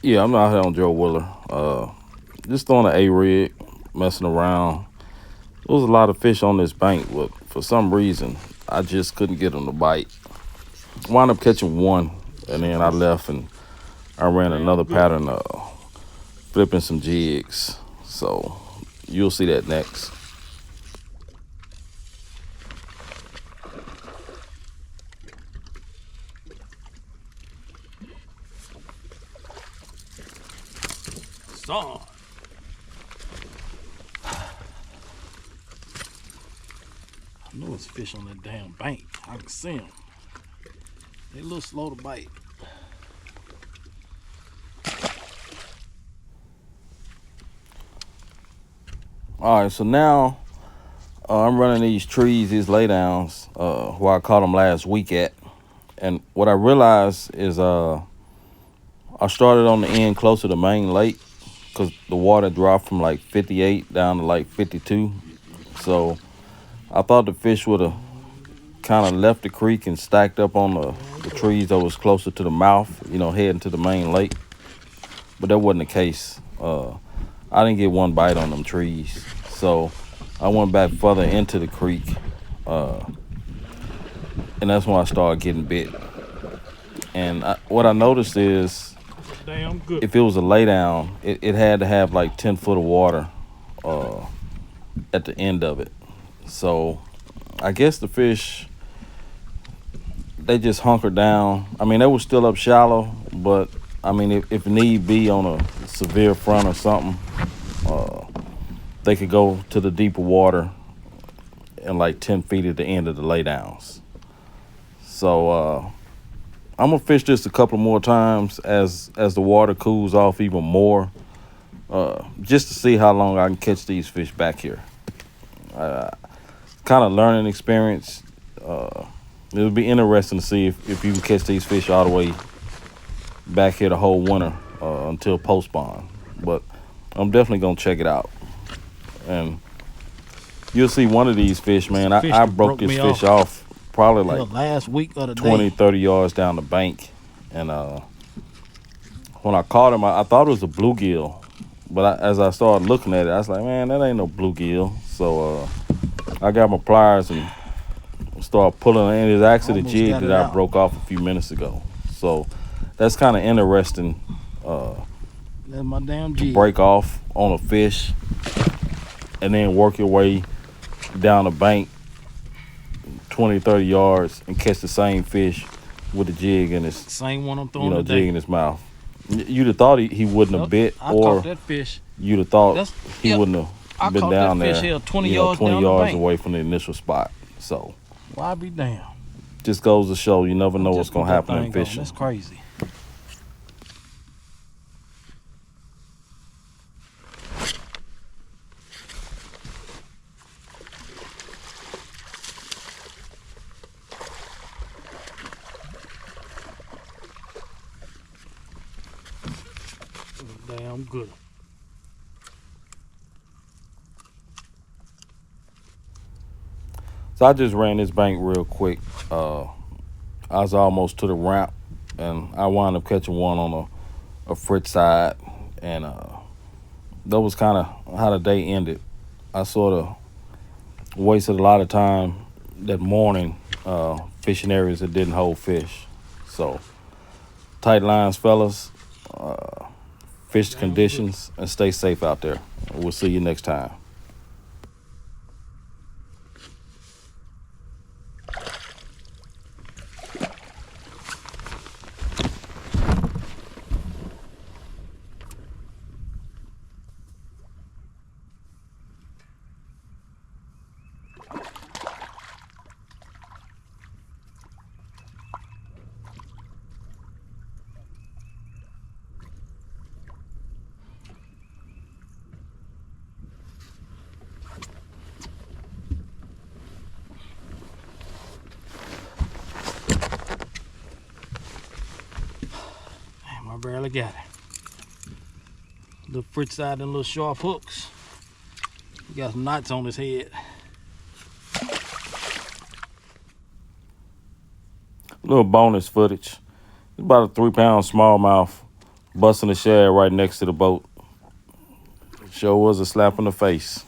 Yeah, I'm out here on Joe Wheeler. Just on an A rig, messing around. There was a lot of fish on this bank, but for some reason, I just couldn't get them to bite. Wound up catching one, and then I left and I ran another pattern, flipping some jigs. So you'll see that next. Son. I know it's fish on that damn bank. I can see them. They a little slow to bite. All right, so now I'm running these trees, these laydowns, where I caught them last week at. And what I realized is I started on the end closer to Main Lake because the water dropped from like 58 down to like 52. So I thought the fish would have kind of left the creek and stacked up on the trees that was closer to the mouth, heading to the Main Lake. But that wasn't the case. I didn't get one bite on them trees. So I went back further into the creek. And that's when I started getting bit. And what I noticed is Damn good. if it was a laydown, it had to have like 10 foot of water at the end of it. So I guess the fish, they just hunkered down. I mean, they were still up shallow, but I mean, if need be on a severe front or something, they could go to the deeper water and like 10 feet at the end of the laydowns. So I'm gonna fish this a couple more times as the water cools off even more, just to see how long I can catch these fish back here. Kind of learning experience. It'll be interesting to see if you can catch these fish all the way back here the whole winter until post spawn. But I'm definitely gonna check it out, and you'll see one of these fish, man. I broke this fish off probably like last week of the 20, day. 30 yards down the bank. And when I caught him, I thought it was a bluegill. But as I started looking at it, I was like, man, that ain't no bluegill. So I got my pliers and started pulling. And it's actually the jig that I broke off a few minutes ago. So that's kind of interesting That's my damn to jig. break off on a fish and then work your way down the bank 20, 30 yards and catch the same fish with the jig in his same one I'm throwing today. jig in his mouth. You'd have thought he wouldn't have bit, I or caught that fish. You'd have thought he wouldn't have been down there, 20 yards, 20 down yards the bank. away from the initial spot. So Why be damn? just goes to show you never know what's gonna happen in fishing. That's crazy. Damn good. So I just ran this bank real quick. I was almost to the ramp, and I wound up catching one on a fritz side, and that was kind of how the day ended. I sort of wasted a lot of time that morning fishing areas that didn't hold fish. So tight lines, fellas. Fish conditions, and stay safe out there. We'll see you next time. Damn, I barely got it. Little fritz side and little sharp hooks. He got some knots on his head. Little bonus footage. It's about a 3-pound smallmouth busting the shad right next to the boat. Sure was a slap in the face.